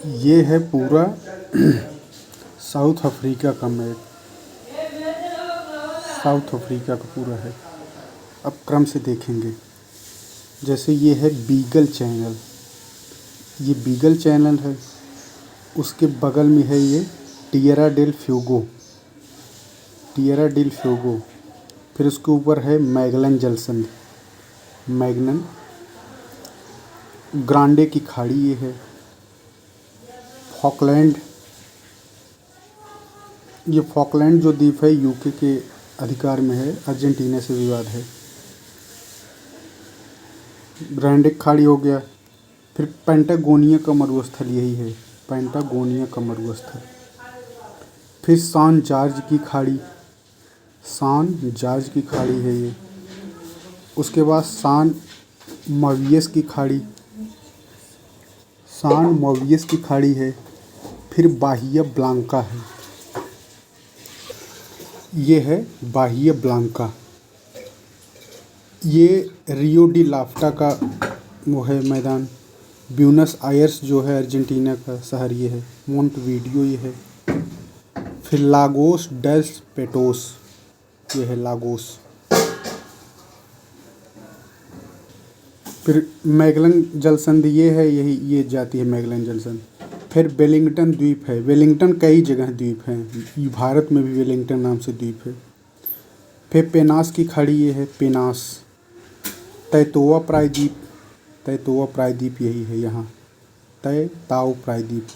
ये है पूरा साउथ अफ्रीका का मैप। साउथ अफ्रीका का पूरा है। अब क्रम से देखेंगे। जैसे ये है बीगल चैनल, ये बीगल चैनल है। उसके बगल में है ये Tierra del Fuego, Tierra del Fuego. फिर उसके ऊपर है मैगलन जलसंधि, मैगलन ग्रांडे की खाड़ी ये है। फॉकलैंड, ये फॉकलैंड जो द्वीप है यूके के अधिकार में है, अर्जेंटीना से विवाद है। ग्रांडे की खाड़ी हो गया। फिर पेंटागोनिया का मरुस्थल यही है, पेंटागोनिया का मरुस्थल। फिर सान जॉर्ज की खाड़ी, सान जॉर्ज की खाड़ी है ये। उसके बाद सान मोवियस की खाड़ी, सान मोवियस की खाड़ी है। फिर बाहिया ब्लांका है, ये है बाहिया ब्लांका। ये रियो डी लाफ्टा का वो है मैदान। ब्यूनस आयर्स जो है अर्जेंटीना का शहर ये है। मोंटवीडियो ये है। फिर लागोस डेल्स पेटोस, ये है लागोस। फिर मैगलन जलसंधि ये है, यही ये जाती है मैगलन जलसंधि। फिर वेलिंगटन द्वीप है। वेलिंगटन कई जगह द्वीप हैं, भारत में भी वेलिंगटन नाम से द्वीप है। फिर पेनास की खाड़ी ये है, पेनास। तैतोवा प्रायद्वीप, तैतोवा प्रायद्वीप यही है यहाँ, तैताओ प्रायद्वीप।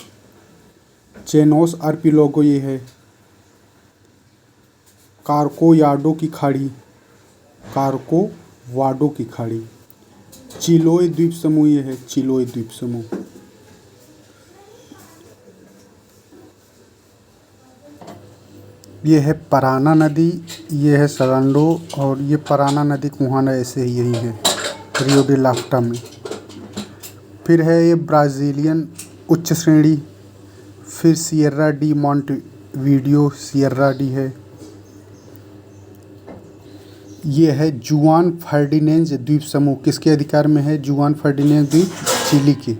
चेनोस आर्किपेलागो ये है। कार्कोवाडो की खाड़ी, कार्कोवाडो की खाड़ी। चिलोए द्वीप समूह ये है, चिलोए द्वीप समूह। ये है पराना नदी, ये है सरांडो, और ये पराना नदी कुहाना ऐसे ही यही है रियो डी लाफ्टा में। फिर है ये ब्राज़ीलियन उच्च श्रेणी। फिर सियर्रा डी मोंटवीडियो, सियर्रा डी है। ये है जुआन फर्डिनेंज द्वीप समूह, किसके अधिकार में है? जुआन फर्डिनेंज द्वीप चिली के,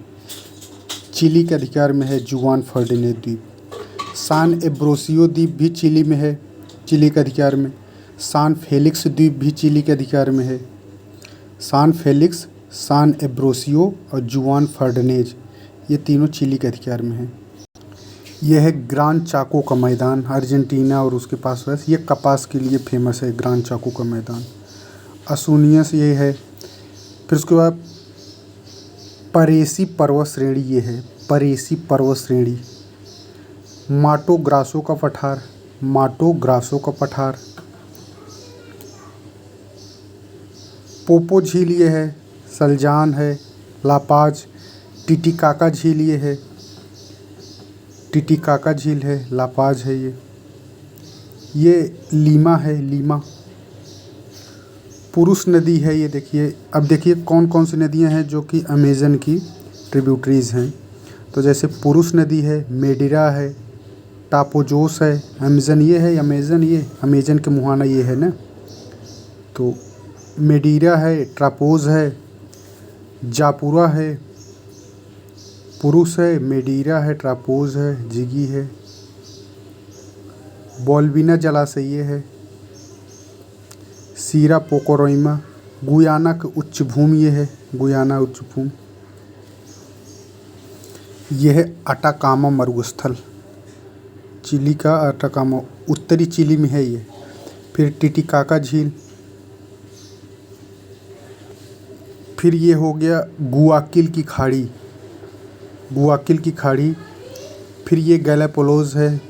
चिली के अधिकार में है जुआन फर्डिनेंज द्वीप। सान एब्रोसियो द्वीप भी चिली में है, चिली के अधिकार में। सान फेलिक्स द्वीप भी चिली के अधिकार में है। सान फेलिक्स, सान एब्रोसियो और जुआन फर्डिनेज, ये तीनों चिली के अधिकार में हैं। यह है ग्रान चाको का मैदान, अर्जेंटीना और उसके पास वैसे ये कपास के लिए फेमस है, ग्रान चाको का मैदान। असूनियस ये है। फिर उसके बाद परेसी पर्वत श्रेणी ये है, परेसी पर्वत श्रेणी। माटो ग्रासो का पठार, माटो ग्रासो का पठार। पोपो झील ये है, सलजान है, लापाज। टिटिकाका झील ये है, टिटिकाका झील है, लापाज है ये लीमा है, लीमा। पुरुष नदी है ये, देखिए। अब देखिए कौन कौन सी नदियां हैं जो कि अमेज़न की ट्रिब्यूटरीज हैं। तो जैसे पुरुष नदी है, मेडिरा है, टापोजोस है, अमेज़न ये है, अमेज़न ये अमेज़न के मुहाना ये है ना। तो मेडिरा है, ट्रापोज है, जापुरा है, पुरुष है, मेडिरा है, ट्रापोज है, जिगी है। बोल्बिना जलाशय ये है, सीरा पोकोरोइमा। गुयाना का उच्च भूमि ये है, गुयाना उच्च भूमि। यह है अटाकामा मरुस्थल, चिली का अटाकामा, उत्तरी चिली में है ये। फिर टिटिकाका झील। फिर ये हो गया गुआकिल की खाड़ी, गुआकिल की खाड़ी। फिर ये गैलापागोस है,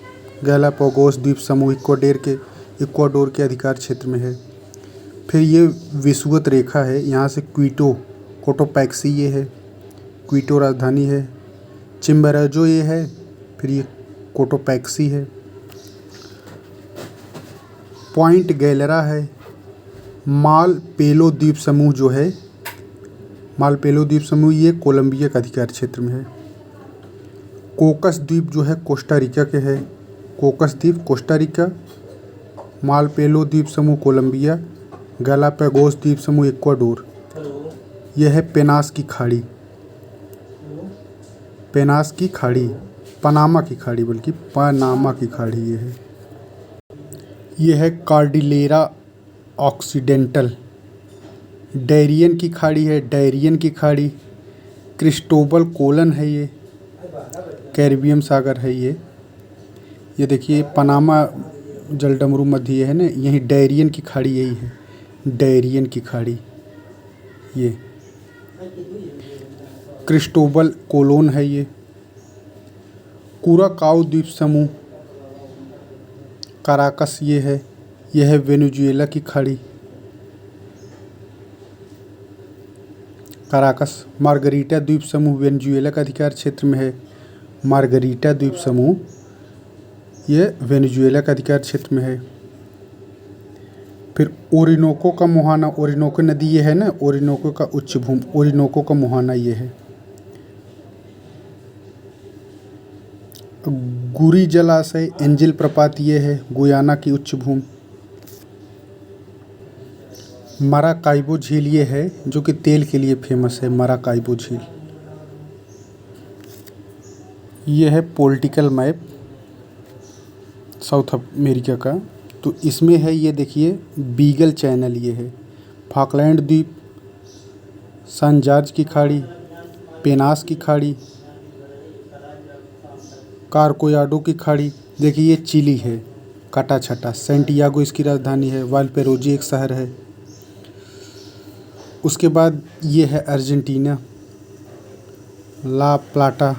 गैलापागोस द्वीप समूह इक्वाडोर के अधिकार क्षेत्र में है। फिर ये विषुवत रेखा है, यहाँ से क्वीटो, कोटोपैक्सी ये है, क्वीटो राजधानी है। चिम्बराजो ये है, फिर ये कोटोपैक्सी है। पॉइंट गैलरा है। मालपेलो द्वीप समूह जो है, मालपेलो द्वीप समूह ये कोलंबिया का अधिकार क्षेत्र में है। कोकस द्वीप जो है कोस्टा रिका के है, कोकस द्वीप कोस्टा रिका। मालपेलो द्वीप समूह कोलंबिया। गैलापागोस द्वीप समूह इक्वाडोर। यह है पेनास की खाड़ी। पेनास की खाड़ी, पनामा की खाड़ी, बल्कि पनामा की खाड़ी ये है। ये है कार्डिलेरा ऑक्सीडेंटल। डैरियन की खाड़ी है, डैरियन की खाड़ी। क्रिस्टोबल कोलन है ये, कैरिबियन सागर है ये देखिए पनामा जलडमरू मध्य ये है ना, यही डैरियन की खाड़ी यही है, डैरियन की खाड़ी ये। क्रिस्टोबल कोलोन है ये। कुराकाओ द्वीप समूह, काराकस ये है वेनेजुएला की खाड़ी, काराकस। मार्गरीटा द्वीप समूह वेनेजुएला का अधिकार क्षेत्र में है, मार्गरीटा द्वीप समूह ये वेनेजुएला का अधिकार क्षेत्र में है। फिर ओरिनोको का मुहाना, ओरिनोको नदी ये है ना, ओरिनोको का उच्च भूमि, ओरिनोको का मुहाना ये है। गुरी जलाशय, एंजिल प्रपात ये है, गुयाना की उच्च भूमि। माराकाइबो झील ये है जो कि तेल के लिए फेमस है, माराकाइबो झील। ये है पॉलिटिकल मैप साउथ अमेरिका का, तो इसमें है ये देखिए बीगल चैनल ये है, फॉकलैंड द्वीप, सान जॉर्ज की खाड़ी, पेनास की खाड़ी, कारकोयाडो की खाड़ी। देखिए ये चिली है, काटा छटा। सेंटियागो इसकी राजधानी है, वालपेरोजी एक शहर है। उसके बाद ये है अर्जेंटीना, ला प्लाटा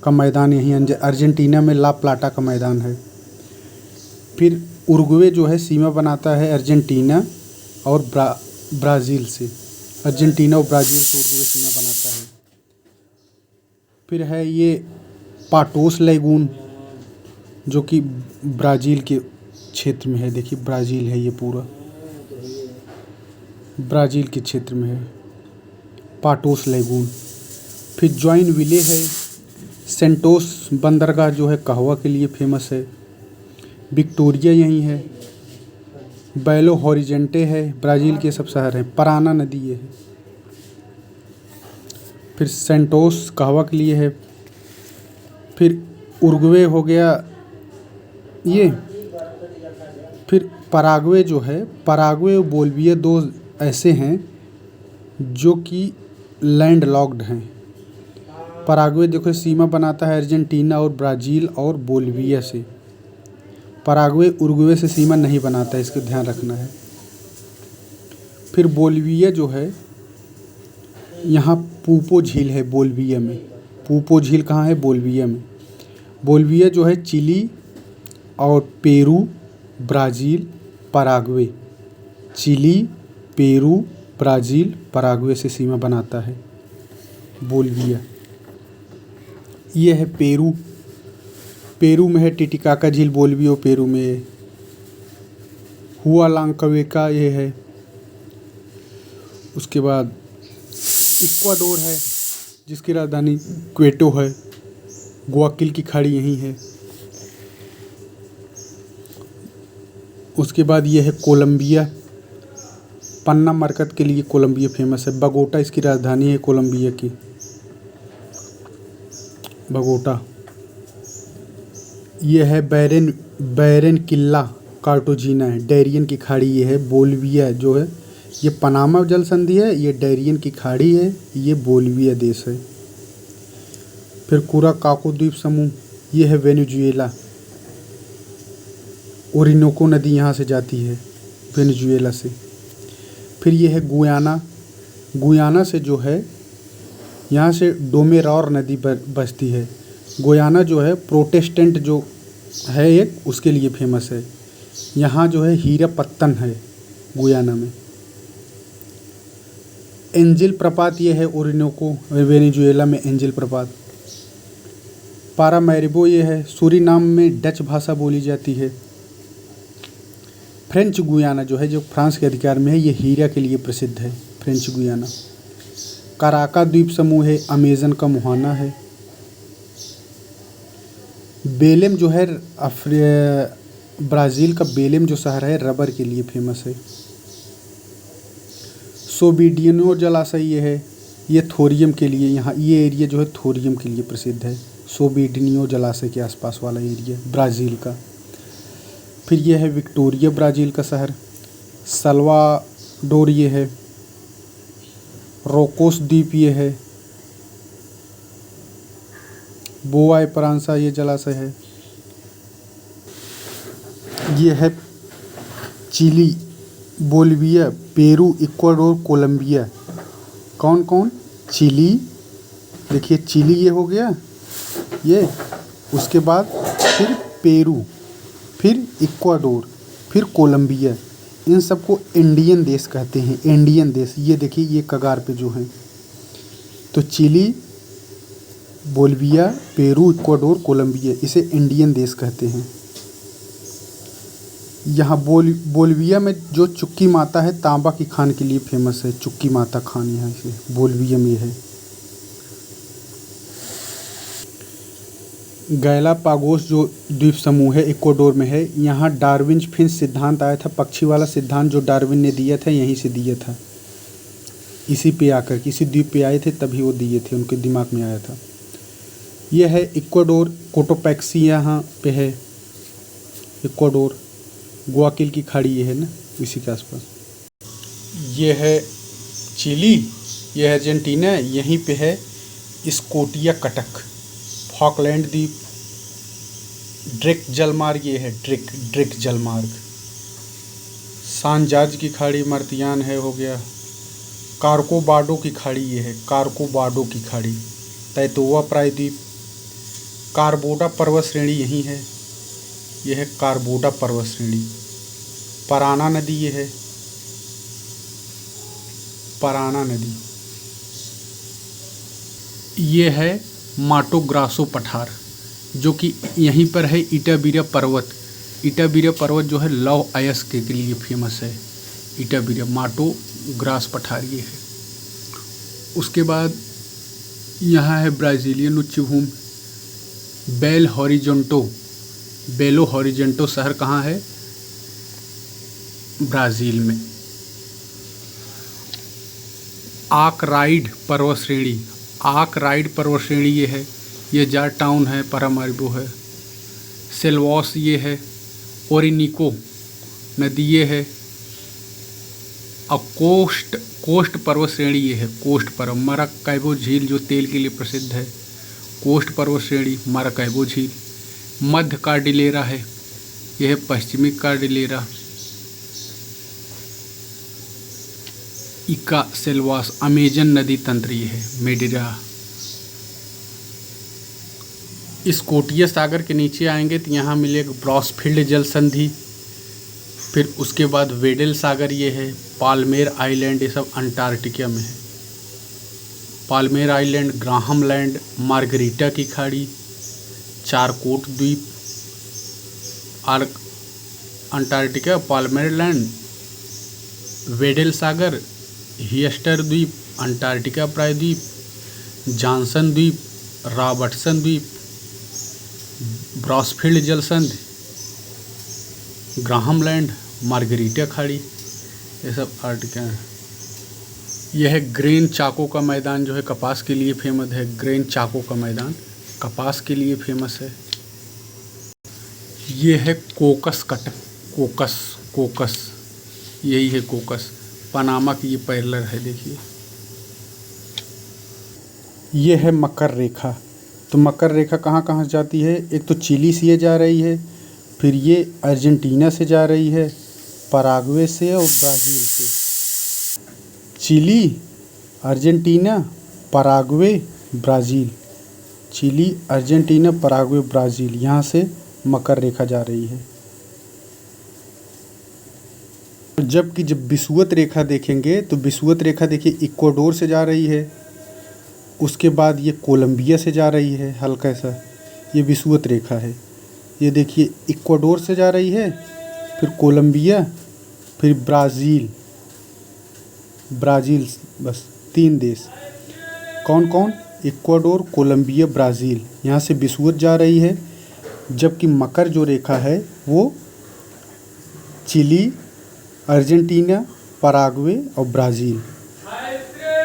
का मैदान, यहीं अर्जेंटीना में ला प्लाटा का मैदान है। फिर उरुग्वे जो है सीमा बनाता है अर्जेंटीना और ब्राज़ील से, अर्जेंटीना और ब्राज़ील से उरुग्वे सीमा बनाता है। फिर है ये पाटोस लैगून जो कि ब्राज़ील के क्षेत्र में है, देखिए ब्राज़ील है ये पूरा, ब्राज़ील के क्षेत्र में है पाटोस लैगून। फिर जॉइन विले है, सेंटोस बंदरगाह जो है कहवा के लिए फेमस है, विक्टोरिया यहीं है, बेलो हॉरिजेंटे है, ब्राज़ील के सब शहर हैं, पराना नदी ये है। फिर सेंटोस कहवा के लिए है। फिर उरुग्वे हो गया ये। फिर पराग्वे जो है, पराग्वे और बोलिविया दो ऐसे हैं जो कि लैंड लॉक्ड हैं। पराग्वे देखो सीमा बनाता है अर्जेंटीना और ब्राज़ील और बोलिविया से। पराग्वे उरुग्वे से सीमा नहीं बनाता है, इसका ध्यान रखना है। फिर बोलिविया जो है, यहाँ पूपो झील है बोलिविया में, पूपो झील कहाँ है? बोलिविया में। बोलिविया जो है चिली और Peru, Brazil, Paraguay, Chile, Peru, Brazil, Paraguay से सीमा बनाता है बोलिविया। ये है पेरू, पेरू में है टिटिकाका झील, बोलिविया पेरू में है। हुआलांकावेका ये है। उसके बाद इक्वाडोर है जिसकी राजधानी क्वेटो है, गुआकिल की खाड़ी यहीं है। उसके बाद ये है कोलंबिया, पन्ना मरकत के लिए कोलंबिया फेमस है, बगोटा इसकी राजधानी है कोलंबिया की, बगोटा। ये है बैरन किल्ला कार्टोजीना है, डैरियन की खाड़ी ये है। बोलिविया जो है ये पनामा जल संधि है, ये डैरियन की खाड़ी है, ये बोलिविया देश है। फिर कुराकाको द्वीप समूह ये है वेनेजुएला, ओरिनोको नदी यहाँ से जाती है वेनेजुएला से। फिर ये है गुयाना, गुयाना से जो है यहाँ से डोमेरौर नदी बसती है। गुयाना जो है प्रोटेस्टेंट जो है एक, उसके लिए फेमस है। यहाँ जो है हीरा पत्तन है गुयाना में। एंजिल प्रपात ये है ओरिनोको वेनेजुएला में, एंजिल प्रपात। पारामैरिबो ये है, सूरीनाम में डच भाषा बोली जाती है। फ्रेंच गुयाना जो है, जो फ्रांस के अधिकार में है, ये हीरा के लिए प्रसिद्ध है, फ्रेंच गुयाना। काराका द्वीप समूह है, अमेज़न का मुहाना है। बेलेम जो है ब्राज़ील का बेलेम जो शहर है रबर के लिए फेमस है। सोबिडियनो जलाशय ये है, ये थोरियम के लिए, यहाँ ये एरिया जो है थोरियम के लिए प्रसिद्ध है। सोबिडनियो जलाशय के आसपास वाला एरिया ब्राज़ील का। फिर ये है विक्टोरिया ब्राज़ील का शहर। सल्वाडोर ये है। रोकोस द्वीप ये है। बोआ प्रांसा ये जलाशय है। ये है Chile, Bolivia, Peru, Ecuador, Colombia. कौन कौन? चिली, देखिए चिली ये हो गया ये, उसके बाद फिर पेरू, फिर इक्वाडोर, फिर कोलंबिया। इन सबको इंडियन देश कहते हैं, इंडियन देश। ये देखिए ये कगार पे जो हैं, तो Chile, Bolivia, Peru, Ecuador, Colombia, इसे इंडियन देश कहते हैं। यहाँ बोलिविया में जो चुक्की माता है तांबा की खान के लिए फेमस है। चुक्की माता खान यहाँ से बोलिविया में है। गैलापागोस जो द्वीप समूह है इक्वाडोर में है। यहाँ डार्विन फिंच सिद्धांत आया था, पक्षी वाला सिद्धांत जो डार्विन ने दिया था यहीं से दिया था। इसी पे आकर किसी द्वीप पे आए थे तभी वो दिए थे, उनके दिमाग में आया था। यह है इक्वाडोर, कोटोपैक्सी यहाँ पे है इक्वाडोर। गुआकिल की खाड़ी ये है ना, इसी के आसपास। ये है चिली, ये है अर्जेंटीना, यहीं पे है स्कोटिया कटक, फॉकलैंड द्वीप, ड्रेक जलमार्ग ये है, ड्रेक जलमार्ग। सान जॉर्ज की खाड़ी मार्तियान है हो गया। कार्कोबाडो की खाड़ी ये है, कार्कोबाडो की खाड़ी। तैतोवा प्रायद्वीप। कार्बोडा पर्वत श्रेणी यहीं है, यह है कार्बोडा पर्वत श्रेणी। पराना नदी ये है, पराना नदी। ये है माटो ग्रासो पठार जो कि यहीं पर है। इटाबिरा पर्वत, इटाबिरा पर्वत जो है लव अयस्क के लिए फेमस है। इटाबिरा, माटो ग्रास पठार ये है। उसके बाद यहाँ है ब्राज़ीलियन उच्च भूमि, बेलो हॉरिजोंटो शहर कहाँ है? ब्राज़ील में। आकराइड पर्वत श्रेणी, आकराइड पर्वत श्रेणी ये है, ये जाट टाउन है, पारामारिबो है। सेल्वॉस ये है। ओरिनिको नदी ये है। कोस्ट पर्वत श्रेणी ये है, कोस्ट पर्वत। माराकैबो झील जो तेल के लिए प्रसिद्ध है, कोस्ट पर्वत श्रेणी माराकैबो झील। मध्य कार्डिलेरा है, यह है पश्चिमी कार्डिलेरा। इका सेल्वास, अमेजन नदी तंत्र ये है, मेडिरा। स्कोटिया सागर के नीचे आएंगे तो यहाँ मिलेगा ब्रॉसफील्ड जल संधि। फिर उसके बाद वेडल सागर ये है। पाल्मेर आइलैंड, ये सब अंटार्कटिका में है। Palmer Island, Graham Land, Margarita की खाड़ी, चारकोट द्वीप, अंटार्कटिका, पाल्मेर लैंड, वेडल सागर, हियस्टर द्वीप, अंटार्कटिका प्रायद्वीप, जॉनसन द्वीप, रॉबर्टसन द्वीप, ब्रॉसफील्ड जलसंधि, ग्राहम लैंड, मार्गरीटा खाड़ी, ये सब आर्टिका है। यह है ग्रेन चाको का मैदान जो है कपास के लिए फेमस है। ग्रेन चाको का मैदान कपास के लिए फेमस है। ये है कोकस कटक, कोकस यही है कोकस। पनामा की ये पैरेलल है, देखिए। ये है मकर रेखा। तो मकर रेखा कहाँ कहाँ से जाती है? एक तो चिली से जा रही है, फिर ये अर्जेंटीना से जा रही है, पराग्वे से और ब्राज़ील से। Chile, Argentina, Paraguay, Brazil. Chile, Argentina, Paraguay, Brazil, यहाँ से मकर रेखा जा रही है। जबकि जब विषुवत रेखा देखेंगे तो विषुवत रेखा देखिए इक्वाडोर से जा रही है, उसके बाद ये कोलंबिया से जा रही है हल्का सा, ये विषुवत रेखा है। ये देखिए इक्वाडोर से जा रही है, फिर कोलंबिया, फिर ब्राज़ील, बस 3 देश। कौन कौन? इक्वाडोर, कोलंबिया, ब्राज़ील, यहाँ से विषुवत जा रही है। जबकि मकर जो रेखा है वो चिली, अर्जेंटीना, पराग्वे और Brazil.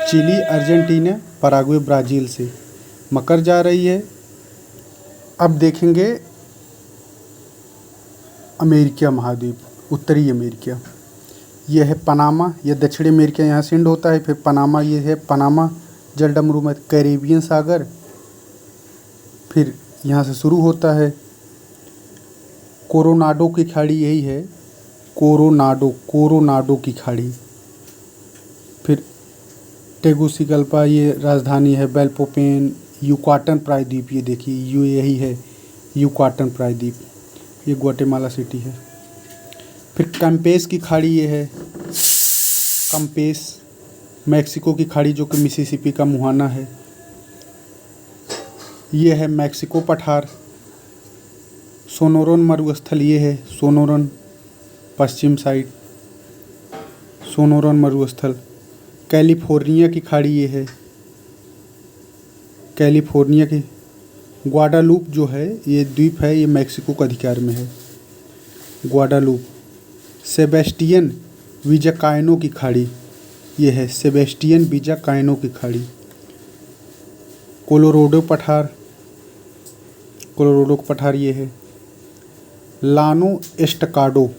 Chile, Argentina, Paraguay, Brazil से मकर जा रही है। अब देखेंगे अमेरिका महाद्वीप, उत्तरी अमेरिका। यह है पनामा, यह दक्षिण अमेरिका यहाँ से एंड होता है। फिर पनामा, ये है पनामा जलडमरू में कैरेबियन सागर, फिर यहाँ से शुरू होता है। कोरोनाडो की खाड़ी यही है, कोरोनाडो की खाड़ी। फिर टेगुसिगल्पा ये राजधानी है, बेल्पोपेन, युकाटन प्रायद्वीप, ये देखिए यही है युकाटन प्रायद्वीप, ये ग्वाटेमाला सिटी है। फिर कैंपेस की खाड़ी ये है, कैंपेस मैक्सिको की खाड़ी जो कि मिसिसिपी का मुहाना है। ये है मैक्सिको पठार। सोनोरन मरुस्थल ये है, सोनोरन पश्चिम साइड, सोनोरन मरुस्थल। कैलिफोर्निया की खाड़ी ये है, कैलिफोर्निया की। ग्वाडालूप जो है ये द्वीप है, ये मैक्सिको के अधिकार में है, ग्वाडालूप। सेबेस्टियन विजाकाइनो की खाड़ी ये है, सेबेस्टियन विजाकाइनो की खाड़ी। कोलोराडो पठार, कोलोराडो पठार ये है। लानो एस्टकाडो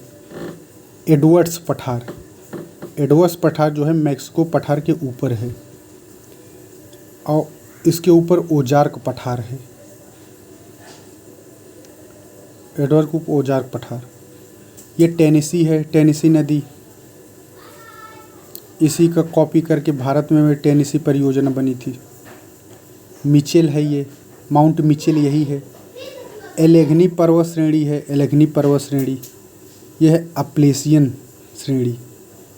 एडवर्ड्स पठार, एडवर्ड्स पठार जो है मैक्सिको पठार के ऊपर है, और इसके ऊपर ओजार्क पठार है, एडवर्ड ओजार्क पठार। ये टेनेसी है, टेनेसी नदी, इसी का कॉपी करके भारत में टेनेसी परियोजना बनी थी। मिचेल है ये, माउंट मिचेल यही है। एलेघनी पर्वत श्रेणी है, एलेघनी पर्वत श्रेणी, यह है अपलेशियन श्रेणी।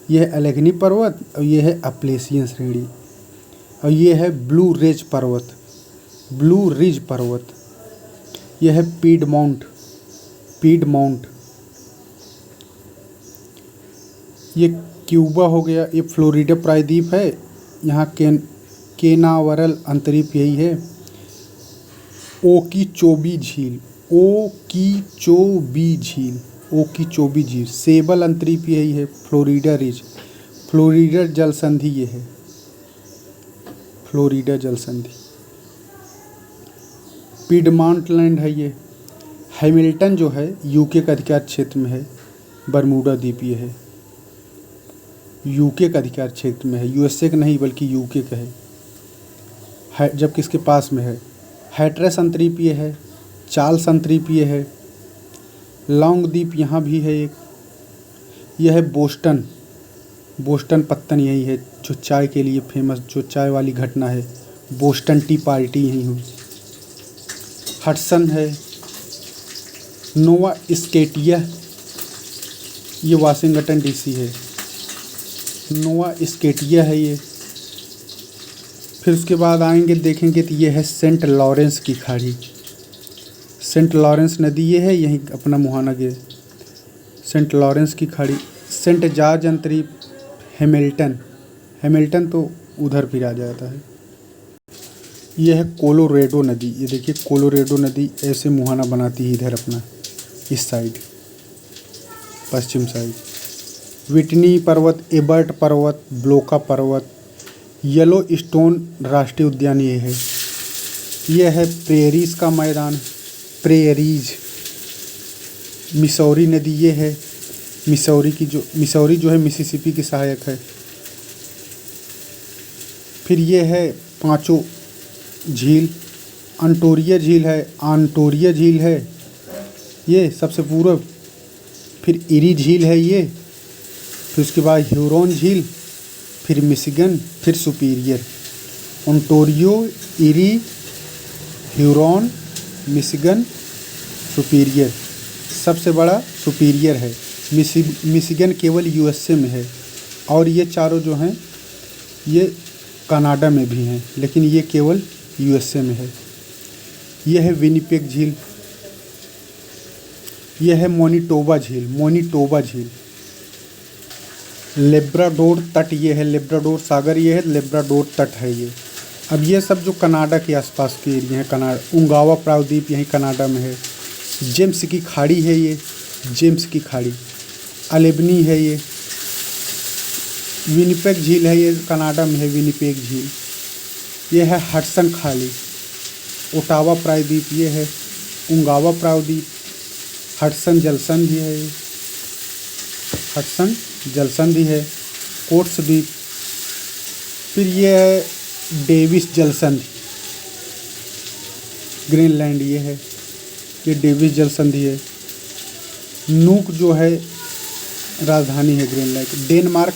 यह है एलेघनी पर्वत और यह है अपलेशियन श्रेणी। और ये है ब्लू रिज पर्वत, ब्लू रिज पर्वत। यह है पीडमाउंट, पीडमाउंट। ये क्यूबा हो गया, ये फ्लोरिडा प्रायद्वीप है, यहाँ केनावरल अंतरीप यही है। ओकीचोबी झील, ओकीचोबी झील, ओकीचोबी झील। सेबल अंतरीप यही है, फ्लोरिडा रिज, फ्लोरिडा जल संधि ये है, फ्लोरिडा जल संधि। पीडमाउंट लैंड है ये। हैमिल्टन जो है यूके का अधिकार क्षेत्र में है, बरमूडा द्वीप ये है, यूके का अधिकार क्षेत्र में है, यूएसए का नहीं बल्कि यूके का है, जबकि इसके पास में है। हैट्रस अंतरीप ये है, चार्ल्स अंतरीप ये है, लॉन्ग द्वीप यहाँ भी है एक। यह है बोस्टन, बोस्टन पत्तन यही है जो चाय के लिए फेमस, जो चाय वाली घटना है, बोस्टन टी पार्टी यहीं हुई। हडसन है। नोवा स्केटिया ये वाशिंगटन डीसी है, नोवा स्केटिया है ये। फिर उसके बाद आएंगे देखेंगे तो ये है सेंट लॉरेंस की खाड़ी, सेंट लॉरेंस नदी ये है, यहीं अपना मुहाना के सेंट लॉरेंस की खाड़ी। सेंट जॉर्ज अंतरीप, हैमिल्टन, हैमिल्टन तो उधर फिर आ जाता है। यह है कोलोरेडो नदी, ये देखिए कोलोरेडो नदी ऐसे मुहाना बनाती है इधर अपना, इस साइड पश्चिम साइड। विटनी पर्वत, एबर्ट पर्वत, ब्लोका पर्वत, येलो स्टोन राष्ट्रीय उद्यान ये है। यह है प्रेरीज का मैदान, प्रेरीज। मिसौरी नदी ये है, मिसौरी की जो, मिसौरी जो है मिसिसिपी की सहायक है। फिर ये है पांचों झील, अंटोरिया झील है, आंटोरिया झील है ये सबसे पूर्व। फिर इरी झील है ये, फिर उसके बाद ह्यूरोन झील, फिर मिशिगन, फिर superior. Ontario, eri, Huron, Michigan, superior. सबसे बड़ा सुपीरियर है। मिशिगन केवल यूएसए में है, और ये चारों जो हैं ये कनाडा में भी हैं, लेकिन ये केवल यूएसए में है। यह है विनिपेग झील, यह है मोनिटोबा झील, मोनिटोबा झील। लेब्राडोर तट ये है, लेब्राडोर सागर ये है, लेब्राडोर तट है ये। अब ये सब जो कनाडा के आसपास के एरिया हैं, कनाडा, उंगावा प्रायद्वीप यहीं कनाडा में है। जेम्स की खाड़ी है ये, जेम्स की खाड़ी। अलेबनी है ये। विनिपेग झील है ये, कनाडा में है विनिपेग झील। ये है हडसन खाड़ी। ओटावा प्रायद्वीप ये है, उंगावा प्रायद्वीप, हडसन जलसंधि है ये, हडसन जलसंधि है, कोट्स द्वीप। फिर ये है डेविस जलसंधि, ग्रीनलैंड ये है, ये डेविस जलसंधि है। नूक जो है राजधानी है ग्रीनलैंड। डेनमार्क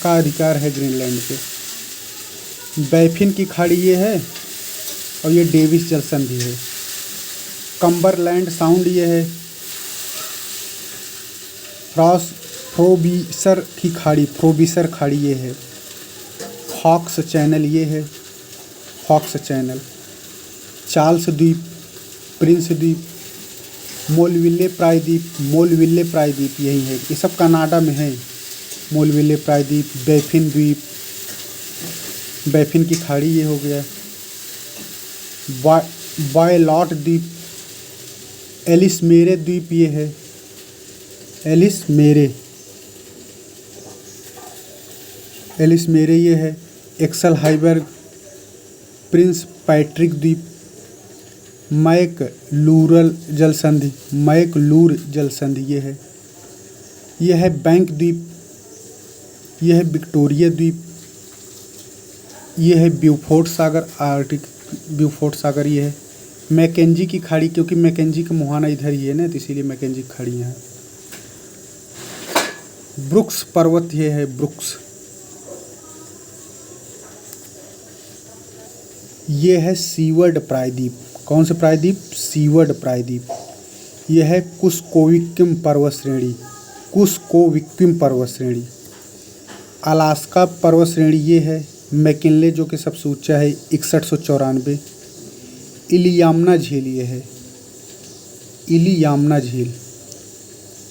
का अधिकार है ग्रीनलैंड पे। बैफिन की खाड़ी ये है और ये डेविस जलसंधि है। कम्बरलैंड साउंड ये है। फ्रोबिसर की खाड़ी, फ्रोबिसर खाड़ी ये है। हॉक्स चैनल ये है, हॉक्स चैनल। चार्ल्स द्वीप, प्रिंस द्वीप, मोलविल्ले प्रायद्वीप, मोलविल्ले प्रायद्वीप यही है, ये सब कनाडा में है। मोलविल्ले प्रायद्वीप, बैफिन द्वीप, बैफिन की खाड़ी ये हो गया। बायलॉट द्वीप, एलिस मेरे द्वीप ये है, एलिस मेरे, एलिस मेरे ये है। एक्सल हाइबर्ग, प्रिंस पैट्रिक द्वीप, मैक लूरल जलसंधि, मैक लूर जलसंधि ये है। यह है बैंक द्वीप, यह है विक्टोरिया द्वीप, यह है ब्यूफोर्ट सागर, आर्टिक ब्यूफोर्ट सागर ये है। मैकेंजी की खाड़ी, क्योंकि मैकेंजी का मुहाना इधर ही है ना, तो इसीलिए मैकेंजी की खाड़ी है। ब्रुक्स पर्वत ये है, ब्रुक्स। ये है सीवर्ड प्रायद्वीप। कौन से प्रायद्वीप? सीवर्ड प्रायद्वीप। यह है कुस्कोविक्विम पर्वत श्रेणी, कुस्कोविक्विम पर्वत श्रेणी। अलास्का पर्वत श्रेणी ये है। मैकिनले जो कि सबसे ऊंचा है 6194। इलियामना झील ये है, इलियामना झील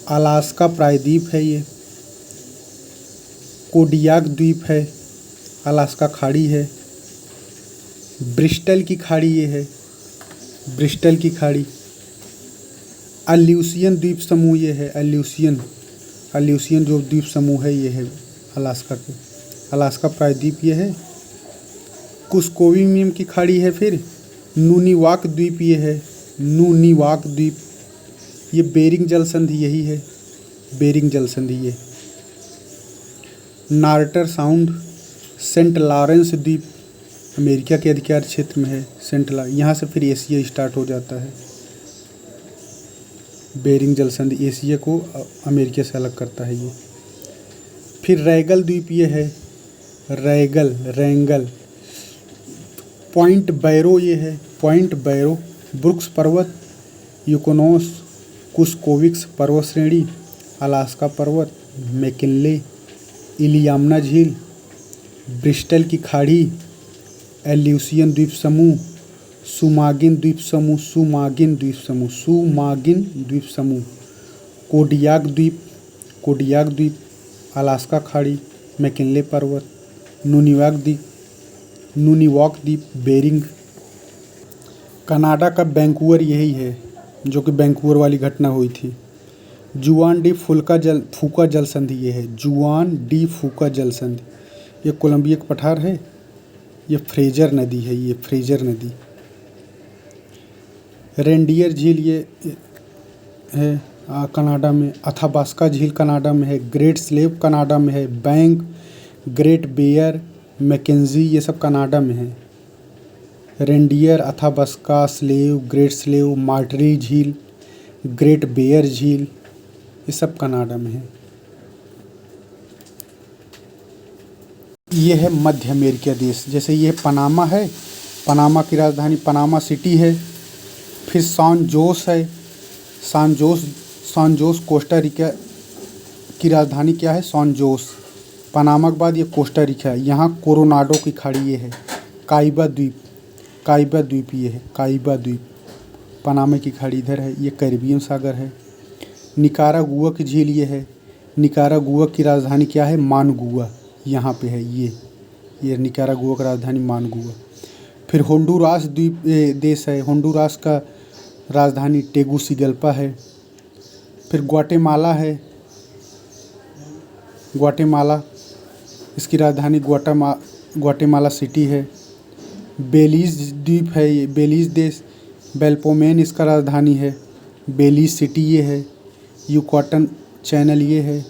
अलास्का प्रायद्वीप है ये। कोडियाक द्वीप है, अलास्का खाड़ी है। ब्रिस्टल की खाड़ी ये है, ब्रिस्टल की खाड़ी। अल्यूसियन द्वीप समूह ये है, अल्यूसियन, अल्यूसियन जो द्वीप समूह है ये है अलास्का के, अलास्का प्रायद्वीप ये है। कुस्कोवियम की खाड़ी है। फिर नूनीवाक द्वीप ये है, नूनीवाक द्वीप। ये बेरिंग जलसंधि यही है, बेरिंग जलसंधि ये। नार्टर साउंड, सेंट लॉरेंस द्वीप अमेरिका के अधिकार क्षेत्र में है। सेंट लॉरेंस, यहाँ से फिर एशिया स्टार्ट हो जाता है। बेरिंग जलसंधि एशिया को अमेरिका से अलग करता है ये। फिर रैगल द्वीप ये है, रैगल, रैंगल। पॉइंट बैरो ये है, पॉइंट बैरो। ब्रुक्स पर्वत, यूकोनोस, कुस्कोविक्स पर्वत श्रेणी, अलास्का पर्वत, मैकिनले, इलियामना झील, ब्रिस्टल की खाड़ी, एल्यूसियन द्वीप समूह, सुमागिन द्वीप समूह, सुमागिन द्वीप समूह, सुमागिन द्वीप समूह, कोडियाक द्वीप, कोडियाक द्वीप, अलास्का खाड़ी, मैकिनले पर्वत, नूनीवाक द्वीप, नूनीवाक द्वीप, बेरिंग। कनाडा का वैंकूवर यही है जो कि वैंकूवर वाली घटना हुई थी। जुआन डी फूका जल संधि ये है, जुआन डी फूका जल संधि। ये कोलंबिया का पठार है। ये फ्रेजर नदी है, ये फ्रेजर नदी। रेंडियर झील ये है कनाडा में। अथाबास्का झील कनाडा में है। ग्रेट स्लेव कनाडा में है। बैंक, ग्रेट बेयर, मैकेंजी ये सब कनाडा में है। Reindeer, Athabasca, Slave, Great Slave, मार्टरी झील, ग्रेट बेयर झील ये सब कनाडा में है। ये है मध्य अमेरिका देश। जैसे ये पनामा है, पनामा की राजधानी पनामा सिटी है। फिर सान जोस है, सान जोस कोस्टा रिका की राजधानी क्या है? सान जोस। पनामा के बाद ये कोस्टा रिका है। यहाँ कोरोनाडो की खाड़ी ये है। काइबा द्वीप, काइबा द्वीप ये है, काइबा द्वीप। पनामा की खाड़ी इधर है। ये कैरिबियन सागर है। निकारागुआ की झील ये है। निकारागुआ की राजधानी क्या है? मानगुआ यहाँ पे है। ये निकारागुआ की राजधानी मानगुआ। फिर होंडुरास द्वीप देश है। होंडुरास का राजधानी टेगुसिगल्पा है। फिर ग्वाटेमाला है, ग्वाटेमाला, इसकी राजधानी ग्वाटेमाला सिटी है। बेलीज़ द्वीप है ये, बेलीज़ देश, बेल्पोमेन इसका राजधानी है। बेलीज सिटी ये है। यूकाटन चैनल ये है।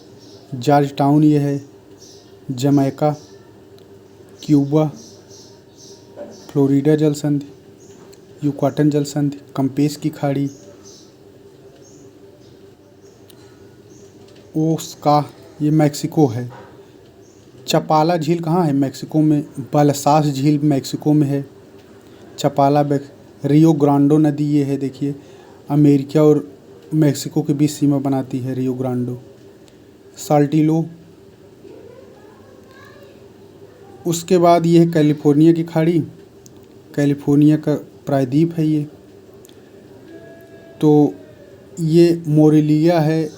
जॉर्ज टाउन ये है। जमैका, क्यूबा, फ्लोरिडा जल संधि, यूकाटन जल संधि, कंपेस की खाड़ी, ओस्का ये मैक्सिको है। चपाला झील कहाँ है? मैक्सिको में। बालसास झील मैक्सिको में है। चपाला रियो ग्रांडो नदी ये है, देखिए अमेरिका और मैक्सिको के बीच सीमा बनाती है रियो ग्रांडो। साल्टिलो, उसके बाद ये है कैलिफोर्निया की खाड़ी। कैलिफोर्निया का प्रायद्वीप है ये। तो ये मोरेलिया है,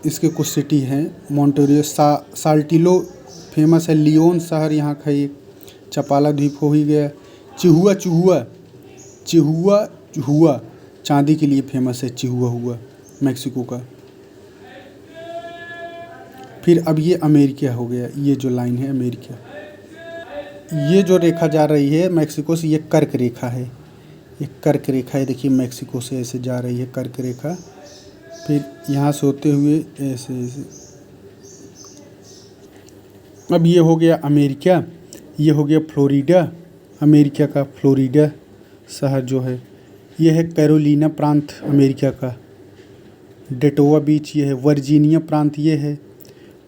इसके कुछ सिटी हैं। मॉन्टरियो, साल्टिलो फेमस है। लियोन शहर यहाँ का एक। चपाला द्वीप हो ही गया। चिहुआ चिहुआ चिहुआ हुआ चांदी के लिए फेमस है। चिहुआ हुआ मैक्सिको का। फिर अब ये अमेरिका हो गया। ये जो लाइन है अमेरिका। ये जो रेखा जा रही है मैक्सिको से, ये कर्क रेखा है। ये कर्क रेखा है, देखिए मैक्सिको से ऐसे जा रही है कर्क रेखा। फिर यहाँ से होते हुए ऐसे ऐसे। अब ये हो गया अमेरिका। ये हो गया फ्लोरिडा। अमेरिका का फ्लोरिडा शहर जो है। ये है कैरोलिना प्रांत अमेरिका का। डेटोवा बीच ये है। वर्जीनिया प्रांत ये है।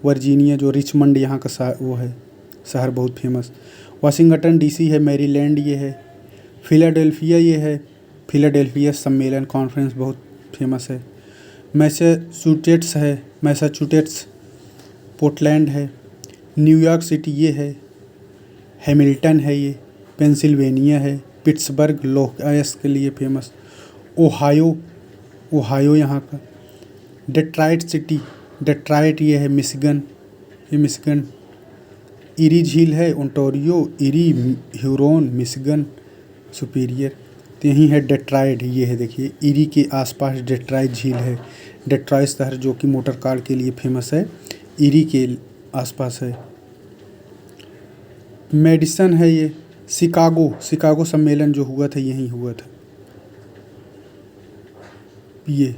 वर्जीनिया जो रिचमंड यहाँ का शहर वो है, शहर बहुत फेमस। वाशिंगटन डीसी है। मैरीलैंड ये है। फिलाडेल्फिया ये है। फिलाडेल्फिया सम्मेलन कॉन्फ्रेंस बहुत फेमस है। मैसाचुसेट्स है। मैसाचुसेट्स। पोर्टलैंड है। न्यूयॉर्क सिटी ये है। हैमिल्टन है ये। पेंसिल्वेनिया है। पिट्सबर्ग लोहायस के लिए फेमस। ओहायो, ओहायो यहाँ का। डेट्रॉइट सिटी, डेट्रॉइट ये है मिशिगन, ये मिशिगन। इरी झील है Ontario, eri, Huron, Michigan, superior. तो यहीं है डेट्रॉइट, ये है देखिए इरी के आसपास डेट्रॉइट झील है। डेट्रॉइट शहर जो कि मोटर कार के लिए फेमस है, इरी के आसपास है। मेडिसन है ये। शिकागो, शिकागो सम्मेलन जो हुआ था यहीं हुआ था ये।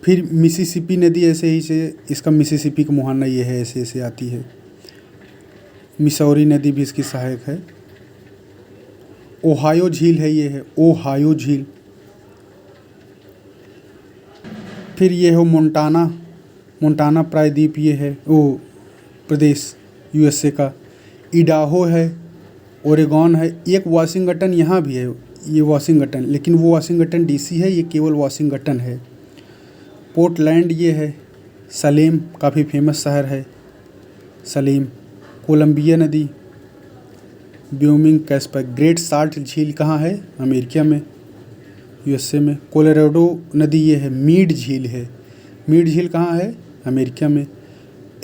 फिर मिसिसिपी नदी ऐसे ही से, इसका मिसिसिपी का मुहाना ये है, ऐसे ऐसे आती है। मिसौरी नदी भी इसकी सहायक है। ओहायो झील है ये है, ओहायो झील। फिर ये हो मोंटाना, मोंटाना प्रायद्वीप ये है, वो प्रदेश यूएसए का। इडाहो है, ओरेगॉन है। एक वाशिंगटन यहाँ भी है, ये वाशिंगटन, लेकिन वो वाशिंगटन डीसी है, ये केवल वाशिंगटन है। पोर्टलैंड ये है। सलेम काफ़ी फेमस शहर है सलेम। कोलंबिया नदी, व्योमिंग, कैस्पर। ग्रेट साल्ट झील कहाँ है? अमेरिका में, यूएसए में। कोलोराडो नदी ये है। मीड झील है। मीड झील कहाँ है? अमेरिका में।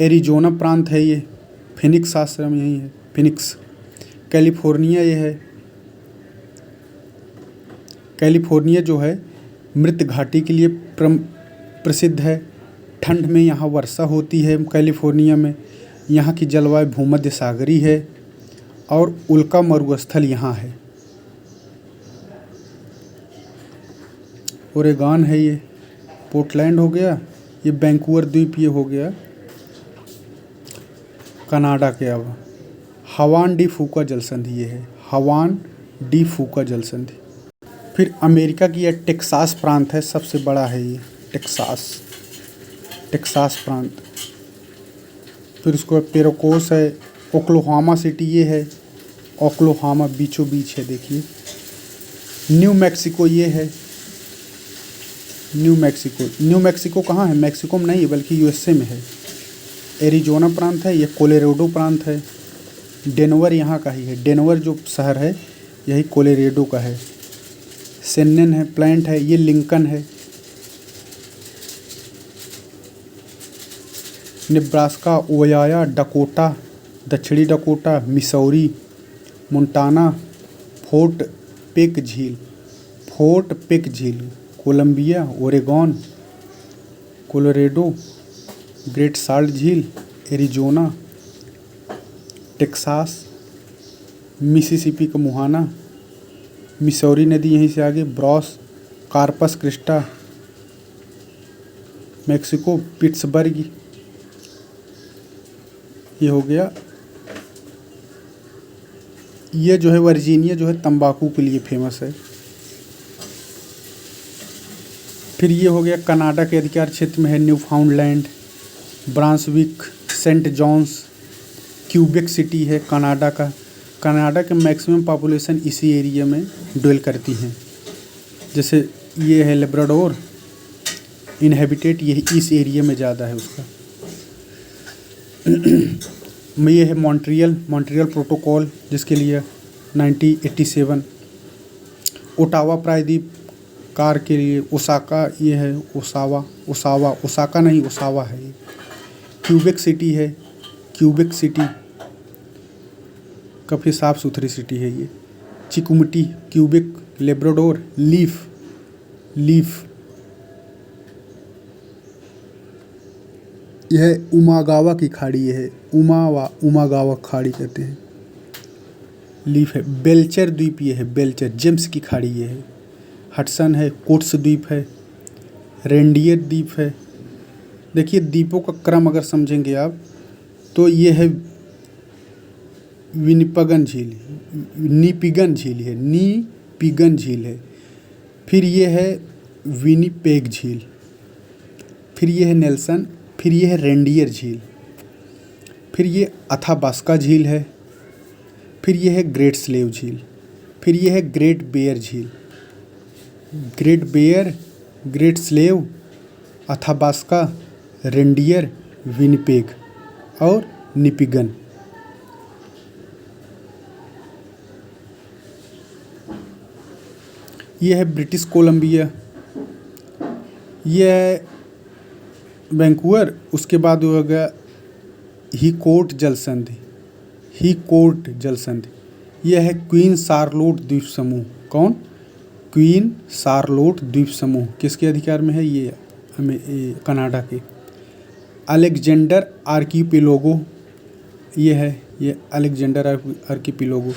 एरिजोना प्रांत है ये। फिनिक्स आश्रम यहीं है, फिनिक्स। कैलिफोर्निया ये है। कैलिफोर्निया जो है मृत घाटी के लिए प्रसिद्ध है। ठंड में यहाँ वर्षा होती है कैलिफोर्निया में। यहाँ की जलवायु भूमध्य सागरीय है और उल्का मरुस्थल यहाँ है। ओरेगॉन है ये। पोर्टलैंड हो गया। ये वैंकूवर द्वीप ये हो गया कनाडा के। अब हवान डी फूका जल संधि ये है। हवान डी फूका जल संधि। फिर अमेरिका की यह टेक्सास प्रांत है, सबसे बड़ा है ये टेक्सास, टेक्सास प्रांत। फिर उसके बाद पेरोकोस है। ओक्लाहोमा सिटी ये है। ओक्लाहोमा बीचों बीच है, देखिए। न्यू मैक्सिको ये है। न्यू मैक्सिको, न्यू मैक्सिको कहाँ है? मैक्सिको में नहीं है बल्कि यूएसए में है। एरिजोना प्रांत है। ये कोलोराडो प्रांत है। डेनवर यहाँ का ही है। डेनवर जो शहर है यही कोलोराडो का है। सेन्नन है, प्लांट है। ये लिंकन है। नेब्रास्का, ओयाया, डकोटा, दक्षिणी Dakota, Missouri, Montana, Fort Peck झील, फोर्ट पेक झील। Columbia, Oregon, Colorado, Great Salt झील, एरिजोना, टेक्सास, मिसिसिपी का मुहाना, मिसौरी नदी यहीं से आगे, ब्रॉस, कार्पस क्रिस्टा, मेक्सिको, पिट्सबर्ग, ये हो गया। ये जो है वर्जीनिया जो है तंबाकू के लिए फेमस है। फिर ये हो गया कनाडा के अधिकार क्षेत्र में है Newfoundland, Brunswick, Saint John's, Quebec City है कनाडा का। कनाडा के मैक्सिमम पॉपुलेशन इसी एरिया में ड्वेल करती हैं। जैसे ये है लेब्राडोर, इनहेबिटेट यही इस एरिया में ज़्यादा है उसका। ये है मॉन्ट्रियल प्रोटोकॉल जिसके लिए 1987। ओटावा प्रायद्वीप कार के लिए, ओसाका ये है, ओसाका नहीं ओसावा है ये। क्यूबेक सिटी है, क्यूबेक सिटी काफ़ी साफ़ सुथरी सिटी है ये। चिकुमटी, क्यूबेक, लेब्राडोर, लीफ, यह उमागावा की खाड़ी है, उमागावा खाड़ी कहते हैं, लीफ है। बेल्चर द्वीप ये है, बेल्चर, जेम्स की खाड़ी ये है। हडसन है, कोट्स द्वीप है, रेंडियर द्वीप है। देखिए द्वीपों का क्रम अगर समझेंगे आप तो ये है विनिपगन झील, नीपिगन झील है। फिर ये है विनिपेग झील, फिर ये है नेल्सन, फिर ये है रेंडियर झील, फिर ये अथाबास्का झील है, फिर ये है ग्रेट स्लेव झील, फिर ये है ग्रेट बेयर झील। Great Bear, Great Slave, Athabasca, Reindeer, Winnipeg और निपिगन। ये है ब्रिटिश कोलंबिया, ये है वैंकूवर। उसके बाद हो गया हीकोर्ट जलसंधि। यह है क्वीन शार्लोट द्वीप समूह। कौन? क्वीन शार्लोट द्वीप समूह किसके अधिकार में है? ये कनाडा के। अलेक्जेंडर आर्कीपेलागो ये है, ये अलेक्जेंडर आर्कीपेलागो।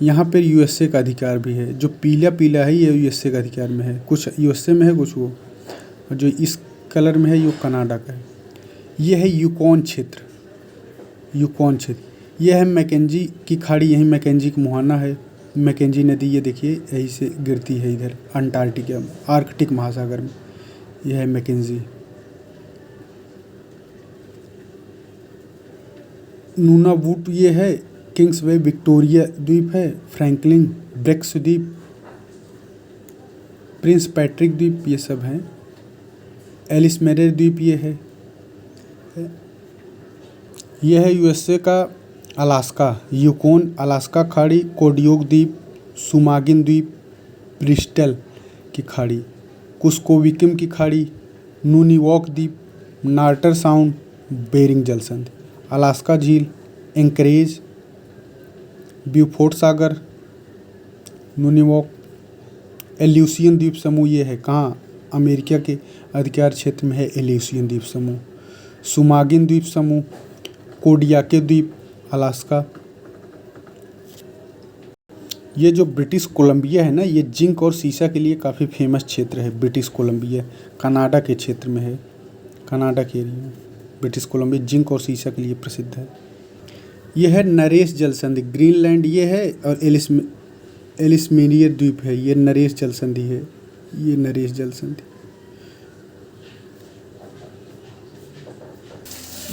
यहाँ पर यूएसए का अधिकार भी है। जो पीला पीला है ये यूएसए का अधिकार में है, कुछ यूएसए में है कुछ वो, और जो इस कलर में है ये कनाडा का है। ये है यूकॉन क्षेत्र। यह है मैकेंजी की खाड़ी, यहीं मैकेंजी का मुहाना है। मैकेंजी नदी ये देखिए यहीं से गिरती है इधर अंटार्कटिका, आर्कटिक महासागर में। यह है मैकेंजी। नूनावुट ये है, किंग्सवे विक्टोरिया द्वीप है, फ्रैंकलिन, ब्रेक्स द्वीप, प्रिंस पैट्रिक द्वीप ये सब हैं। एलिसमेरे द्वीप ये है। यह है यूएसए का अलास्का, यूकोन, अलास्का खाड़ी, कोडियोक द्वीप, सुमागिन द्वीप, ब्रिस्टल की खाड़ी, कुस्कोविकम की खाड़ी, नूनीवॉक द्वीप, नार्टर साउंड, बेरिंग जलसंधि, अलास्का झील, एंकरेज, ब्यूफोर्ट सागर, नूनीवॉक, एल्यूसियन द्वीप समूह ये है कहाँ? अमेरिका के अधिकार क्षेत्र में है एल्यूसियन द्वीप समूह। सुमागिन द्वीप समूह, कोडियाके द्वीप, अलास्का। ये जो ब्रिटिश कोलंबिया है ना, ये जिंक और सीसा के लिए काफ़ी फेमस क्षेत्र है। ब्रिटिश कोलंबिया कनाडा के क्षेत्र में है, कनाडा के एरिया में ब्रिटिश कोलंबिया जिंक और सीसा के लिए प्रसिद्ध है। यह है नरेश जलसंधि, ग्रीनलैंड ये है, और एलिसमेरियर द्वीप है, ये नरेश जलसंधि है, ये नरेश जलसंधि।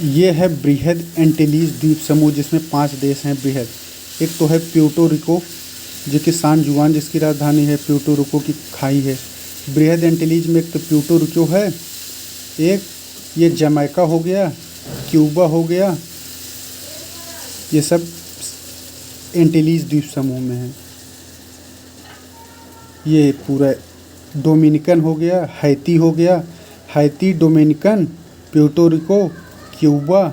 ये है बृहद एंटीलीज द्वीप समूह जिसमें 5 देश हैं बृहद। एक तो है प्यूर्टो रिको जो कि सान जुआन जिसकी राजधानी है, प्यूर्टो रिको की खाई है। बृहद एंटीलीज में एक तो प्यूर्टो रिको है, एक ये जमैका हो गया, क्यूबा हो गया, ये सब एंटीलीज द्वीप समूह में है। ये पूरा डोमिनिकन हो गया, हैती हो गया, Haiti, Dominican, Puerto Rico, Cuba,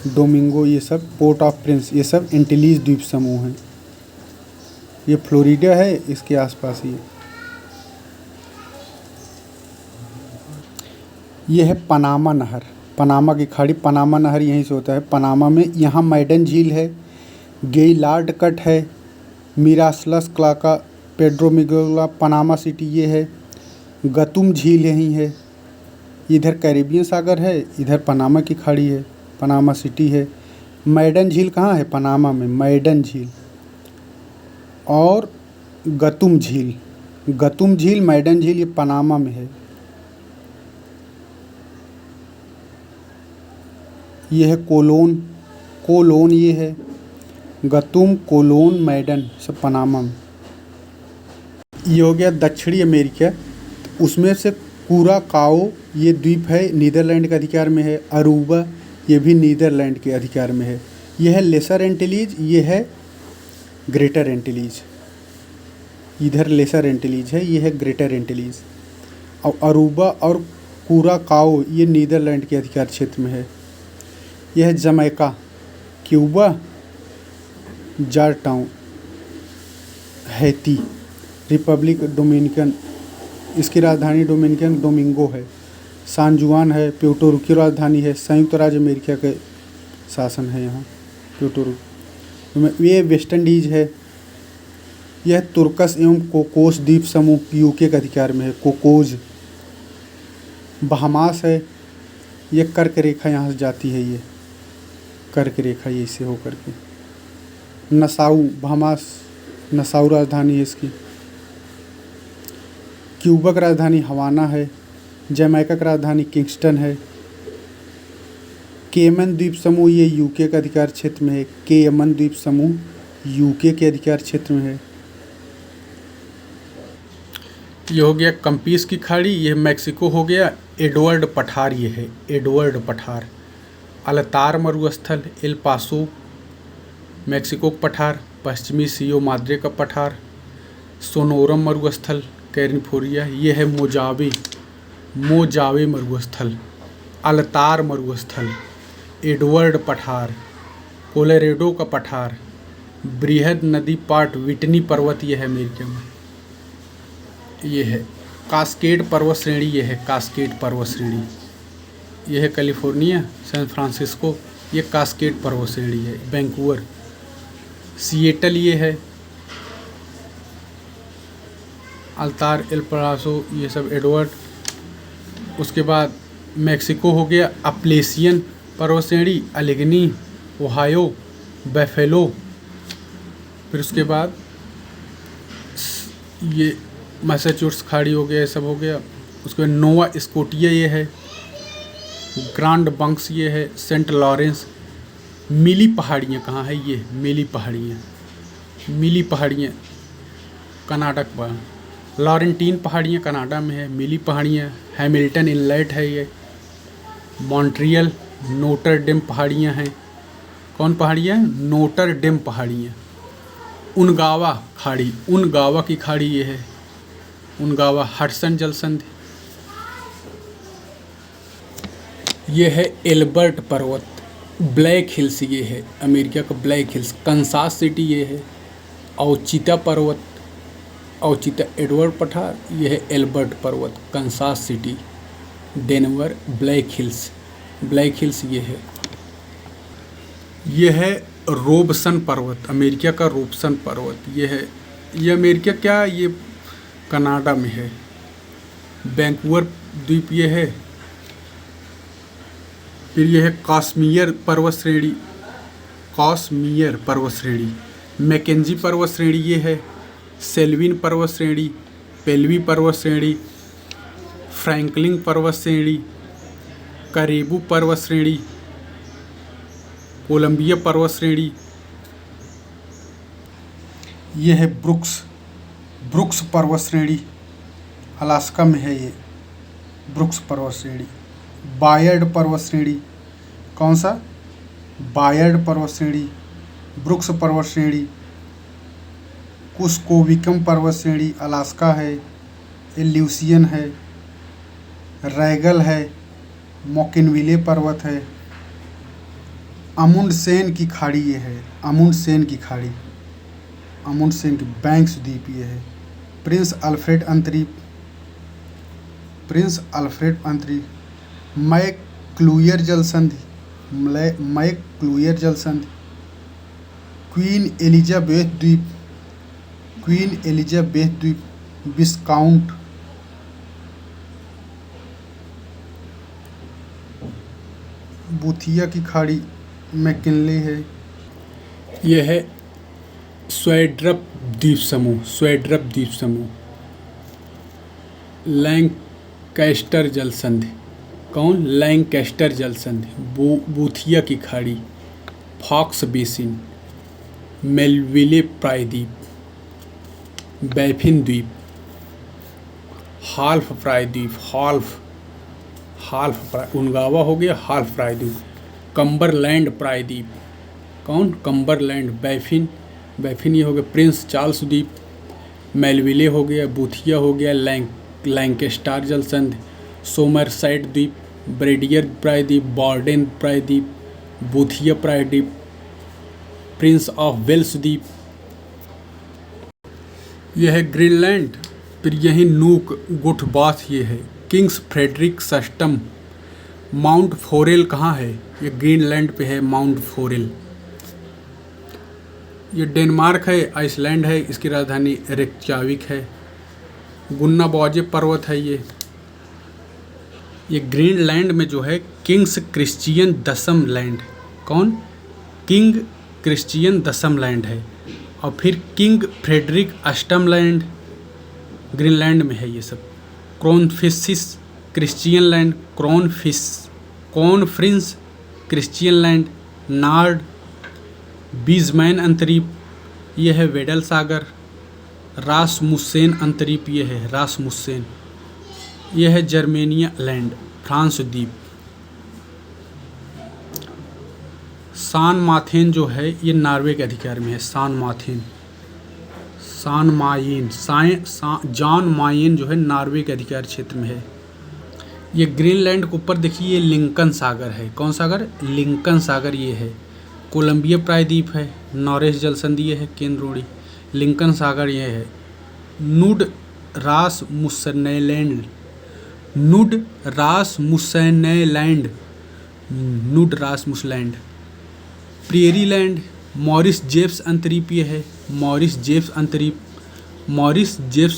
Domingo, ये सब पोर्ट ऑफ प्रिंस, ये सब एंटीलीज द्वीप समूह हैं। ये फ्लोरिडा है, इसके आसपास ही। ये है पनामा नहर, पनामा की खाड़ी, पनामा नहर यहीं से होता है पनामा में। यहाँ मैडन झील है, गेइलार्ड कट है, मिरासलस क्लाका पेड्रो मिगोला, पनामा सिटी ये है। गतुम झील यहीं है। इधर कैरेबियन सागर है, इधर पनामा की खाड़ी है, पनामा सिटी है। मैडन झील कहाँ है? पनामा में मैडन झील। और गतुम झील, गतुम झील, मैडन झील ये पनामा में है। ये है कोलोन, कोलोन ये है। गतुम, कोलोन, मैडन सब पनामा में। ये हो गया दक्षिणी अमेरिका। उसमें से कुराकाओ ये द्वीप है, नीदरलैंड के अधिकार में है। अरूबा ये भी नीदरलैंड के अधिकार में है। यह है लेसर एंटिलीज, ये है ग्रेटर एंटिलीज। इधर लेसर एंटिलीज है, ये है ग्रेटर एंटिलीज। और अरूबा और कुराकाओ ये नीदरलैंड के अधिकार क्षेत्र में है। यह है Jamaica, Cuba, Georgetown, Haiti, Republic Dominican, इसकी राजधानी डोमिनिकन डोमिंगो है। सान जुआन है, प्यूर्टो रिको राजधानी है। संयुक्त राज्य अमेरिका के शासन है यहाँ प्यूर्टो रिको। ये वेस्ट इंडीज है। यह तुर्कस एवं कोकोस द्वीप समूह यूके के अधिकार में है। कोकोज। बहामास है, ये कर्क रेखा यहाँ से जाती है, ये कर्क रेखा ये इससे होकर के। नसाऊ, बहामास, नसाऊ राजधानी है इसकी। क्यूबा की राजधानी हवाना है। जमैका की राजधानी किंगस्टन है। केमन द्वीप समूह ये यूके के अधिकार क्षेत्र में है। केमन द्वीप समूह यूके के अधिकार क्षेत्र में है। ये हो गया कंपीस की खाड़ी, ये मैक्सिको हो गया। एडवर्ड पठार ये है, एडवर्ड पठार। अलतार मरुस्थल, एल पासो मैक्सिको का पठार। पश्चिमी सियो माद्रे का पठार। सोनोरम मरुस्थल, कैलिफोर्निया, ये है मोजावे, मोजावे मरुस्थल। अलतार मरुस्थल, एडवर्ड पठार। कोलोराडो का पठार। बृहद नदी पाट, विटनी पर्वत ये है अमेरिका में, ये है। कास्केड पर्वत श्रेणी ये है, कास्केड पर्वत श्रेणी ये है कैलिफोर्निया, सैन फ्रांसिस्को, ये कास्केड पर्वत श्रेणी है। वैंकूवर, सिएटल ये है। अल्तार, एल पासो ये सब एडवर्ड। उसके बाद मैक्सिको हो गया अपलेशियन पर्वत श्रेणी, अलेगनी, ओहायो, बैफेलो। फिर उसके बाद ये मैसाचुसेट्स खाड़ी हो गया, ये सब हो गया। उसके बाद नोवा स्कोटिया ये है। ग्रांड बंक्स ये है। Saint Lawrence. मिली पहाड़ियाँ कहाँ है? ये मिली पहाड़ियाँ, मिली पहाड़ियाँ कनाडा का। लॉरेंटीन पहाड़ियाँ कनाडा में है। मिली पहाड़ियाँ, हैमिल्टन इनलेट है ये। मॉन्ट्रियल, नोटर डेम पहाड़ियाँ हैं। कौन पहाड़ियाँ? नोटर डेम पहाड़ियाँ। उनगावा खाड़ी, उनगावा की खाड़ी ये है। उनगावा, हडसन जल संधि। ये है एल्बर्ट पर्वत, ब्लैक हिल्स ये है अमेरिका का ब्लैक हिल्स। कंसास सिटी ये है। औचिता पर्वत, औचिता एडवर्ड पठार, ये है एल्बर्ट पर्वत, Kansas city, Denver, black hills, black hills ये है। ये है रोबसन पर्वत, अमेरिका का रोबसन पर्वत ये है। ये अमेरिका क्या, ये कनाडा में है। वैंकूवर द्वीप ये है। फिर यह है काश्मीर पर्वत श्रेणी, काश्मीर पर्वत श्रेणी। मैकेंजी पर्वत श्रेणी ये है। सेल्विन पर्वत श्रेणी, पेल्वी पर्वत श्रेणी, फ्रैंकलिन पर्वत श्रेणी, करेबू पर्वत श्रेणी, कोलंबिया पर्वत श्रेणी। यह है ब्रुक्स, ब्रुक्स पर्वत श्रेणी, अलास्का में है ये ब्रुक्स पर्वत श्रेणी। बायर्ड पर्वत श्रेणी, कौन सा? बायर्ड पर्वत श्रेणी, ब्रुक्स पर्वत श्रेणी। कुस्कोविकम पर्वत श्रेणी, अलास्का है। एल्यूसियन है, रैगल है, मोकिनविले पर्वत है। अमुंडसेन की खाड़ी ये है, अमुंडसेन की खाड़ी, अमुंडसेन की बैंक्स द्वीप ये है। प्रिंस अल्फ्रेड अंतरीप, प्रिंस अल्फ्रेड अंतरीप। मैक्लूयर जल संधि, मैक्लूयर जल संधि। क्वीन एलिजाबेथ द्वीप, क्वीन एलिजाबेथ द्वीप, विस्काउंट बूथिया की खाड़ी, मैकिनले है। यह है स्वेड्रप द्वीप समूह, स्वेड्रप द्वीप समूह। लैंकैस्टर जलसंधि, कौन? लैंकैस्टर जलसंधि, बूथिया की खाड़ी, फॉक्स बेसिन, मेलविले प्रायद्वीप, बैफिन द्वीप, हाल्फ प्रायद्वीप, उनगावा हो गया, हाल्फ प्रायद्वीप, कम्बरलैंड प्रायद्वीप, कौन? कम्बरलैंड, बैफिन ये हो गया, प्रिंस चार्ल्स द्वीप, मेलविले हो गया, बूथिया हो गया, लैंकेस्टर जलसंधि, सोमरसेट द्वीप, ब्रेडियर प्रायद्वीप, बॉर्डेन प्रायद्वीप, बूथिया प्रायद्वीप, प्रिंस ऑफ वेल्स द्वीप। यह है ग्रीनलैंड, फिर यही नूक गुटबाथ ये है, किंग्स फ्रेडरिक सस्टम, माउंट फोरेल कहाँ है? ये ग्रीनलैंड पे है माउंट फोरेल। ये डेनमार्क है, आइसलैंड है, इसकी राजधानी रेक्याविक है। गुन्नाबॉजे पर्वत है ये ग्रीनलैंड में जो है किंग्स क्रिश्चियन दसम लैंड, कौन? किंग क्रिश्चियन दसम लैंड है। और फिर किंग फ्रेडरिक अष्टम लैंड ग्रीनलैंड में है ये सब। क्रोनफिसिस क्रिश्चियन लैंड, कॉनफ्रेंस क्रिश्चियन लैंड, नार्ड बीजमैन अंतरीप, ये है वेडल सागर। रासमुसेन अंतरीप ये है रासमुसेन, यह है जर्मेनिया लैंड, फ्रांस द्वीप। सान माथेन जो है ये नॉर्वे के अधिकार में है, सान मायेन, जॉन मायेन जो है नॉर्वे के अधिकार क्षेत्र में है। ये ग्रीनलैंड के ऊपर देखिए ये लिंकन सागर है, कौन सागर? लिंकन सागर ये है। कोलंबिया प्रायद्वीप है, नॉरेस जलसंधि ये है केंद्रोड़ी, लिंकन सागर ये है। नुड रासमुसलैंड, प्रेरी लैंड, मॉरिस जेफ्स अंतरीप ये है, मॉरिस जेफ्स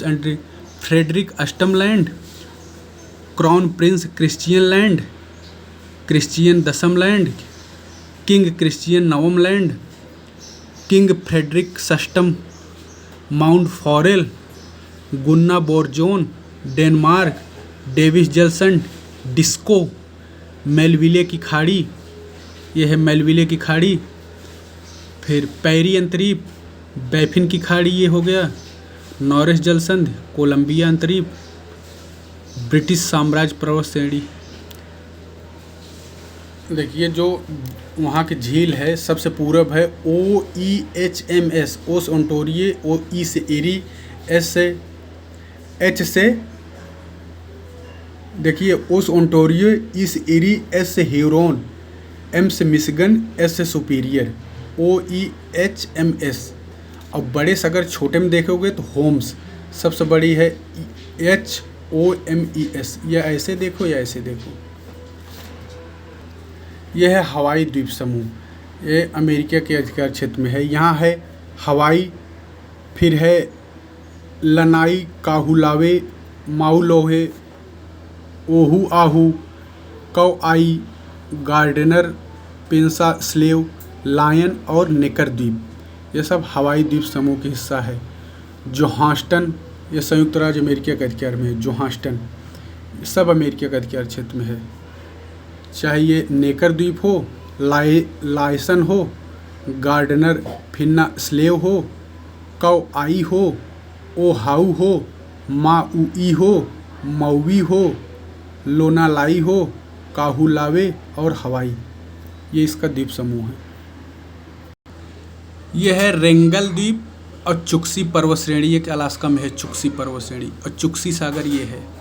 अंतरीप, फ्रेडरिक अष्टम land, crown Prince Christian land, Christian दसम लैंड, किंग क्रिश्चियन नवम लैंड, किंग फ्रेडरिक षष्टम, माउंट फॉरेल, गुन्ना बोरजोन, डेनमार्क, डेविस जलसंड, डिस्को, मेलविले की खाड़ी, यह है मेलविले की खाड़ी। फिर पैरी अंतरीप, बैफिन की खाड़ी ये हो गया, नॉरेस जलसंध, कोलंबिया अंतरीप, ब्रिटिश साम्राज्य पर्वत श्रेणी। देखिए जो वहाँ की झील है सबसे पूरब है OEHMS, ओस ओंटोरियो, OE से एरी, S से H से देखिए ओस ओंटोरियो, E से एरी, S से ह्यूरोन, M से मिशिगन, S से सुपीरियर, OEHMS। और बड़े सागर छोटे में देखोगे तो होम्स सबसे बड़ी है, HOMES, या ऐसे देखो या ऐसे देखो। यह है हवाई द्वीप समूह, ये अमेरिका के अधिकार क्षेत्र में है। यहाँ है हवाई, फिर है लनाई, काहुलावे, माउलोहे, ओहू आहू, कौआई, गार्डनर, पेंसा स्लेव, लायन और नेकर द्वीप, ये सब हवाई द्वीप समूह के हिस्सा है। जोहान्सटन, ये संयुक्त राज्य अमेरिका के अधिकार में है, जोहान्सटन सब अमेरिका के अधिकार क्षेत्र में है। चाहे ये नेकर द्वीप हो, लायसन हो, गार्डनर फिन्ना स्लेव हो, कौआई हो, ओहाऊ हो, माउई हो, मौवी हो, लोनालाई हो, काहुलावे और हवाई, ये इसका द्वीप समूह है। यह है रेंगल द्वीप और चुक्सी पर्वत श्रेणी, ये अलास्का में है चुक्सी पर्वत श्रेणी, और चुक्सी सागर ये है।